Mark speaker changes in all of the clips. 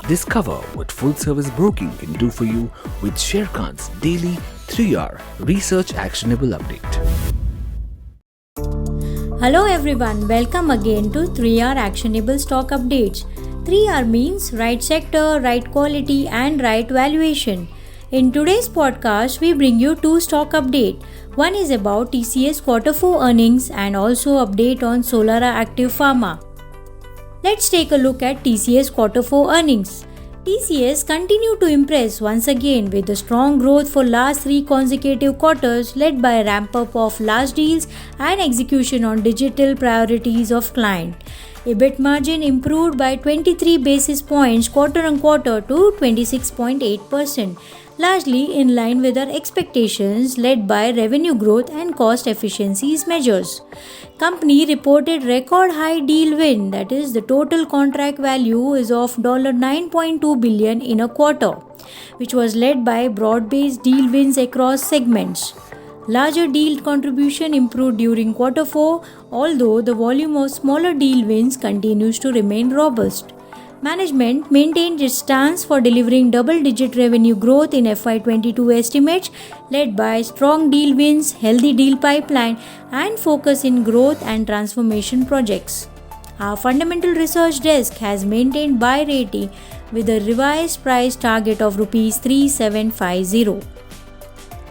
Speaker 1: Discover what full-service broking can do for you with Sharekhan's daily 3R Research Actionable Update.
Speaker 2: Hello everyone, welcome again to 3R Actionable Stock Updates. 3R means right sector, right quality and right valuation. In today's podcast, we bring you two stock updates. One is about TCS Q4 earnings and also update on Solara Active Pharma. Let's take a look at TCS Q4 earnings. TCS continued to impress once again with a strong growth for last 3 consecutive quarters led by a ramp-up of large deals and execution on digital priorities of client. EBIT margin improved by 23 basis points quarter-on-quarter to 26.8%, largely in line with our expectations led by revenue growth and cost efficiencies measures. Company reported record high deal win, that is the total contract value is of $9.2 billion in a quarter, which was led by broad-based deal wins across segments. Larger deal contribution improved during Q4, although the volume of smaller deal wins continues to remain robust. Management maintained its stance for delivering double-digit revenue growth in FY22 estimates, led by strong deal wins, healthy deal pipeline, and focus in growth and transformation projects. Our fundamental research desk has maintained buy rating with a revised price target of Rs 3750.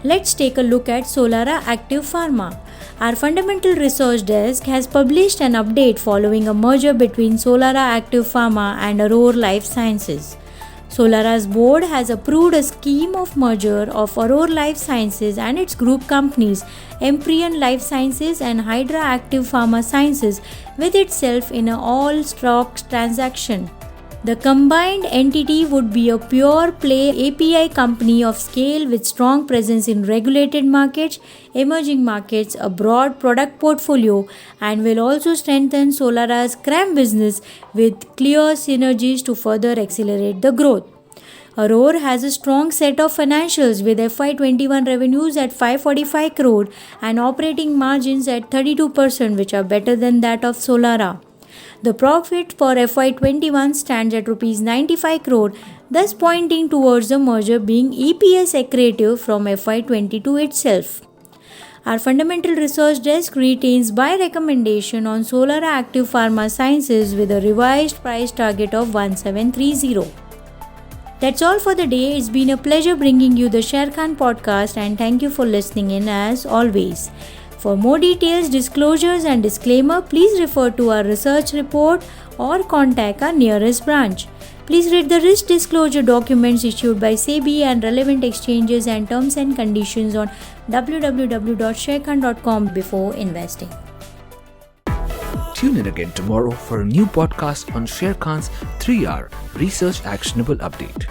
Speaker 2: Let's take a look at Solara Active Pharma. Our fundamental research desk has published an update following a merger between Solara Active Pharma and Aurora Life Sciences. Solara's board has approved a scheme of merger of Aurora Life Sciences and its group companies Empyrean Life Sciences and Hydra Active Pharma Sciences with itself in an all-stock transaction. The combined entity would be a pure-play API company of scale with strong presence in regulated markets, emerging markets, a broad product portfolio, and will also strengthen Solara's CRAM business with clear synergies to further accelerate the growth. Aurora has a strong set of financials with FY21 revenues at 545 crore and operating margins at 32%, which are better than that of Solara. The profit for FY21 stands at Rs 95 crore, thus pointing towards the merger being EPS accretive from FY22 itself. Our fundamental research desk retains buy recommendation on Solara Active Pharma Sciences with a revised price target of 1730. That's all for the day. It's been a pleasure bringing you the Sharekhan podcast and thank you for listening in as always. For more details, disclosures and disclaimer, please refer to our research report or contact our nearest branch. Please read the risk disclosure documents issued by SEBI and relevant exchanges and terms and conditions on www.sharekhan.com before investing.
Speaker 1: Tune in again tomorrow for a new podcast on Sharekhan's 3R Research Actionable Update.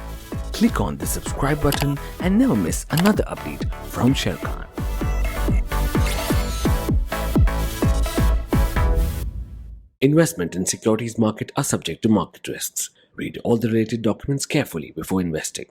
Speaker 1: Click on the subscribe button and never miss another update from Sharekhan. Investment in securities market are subject to market risks. Read all the related documents carefully before investing.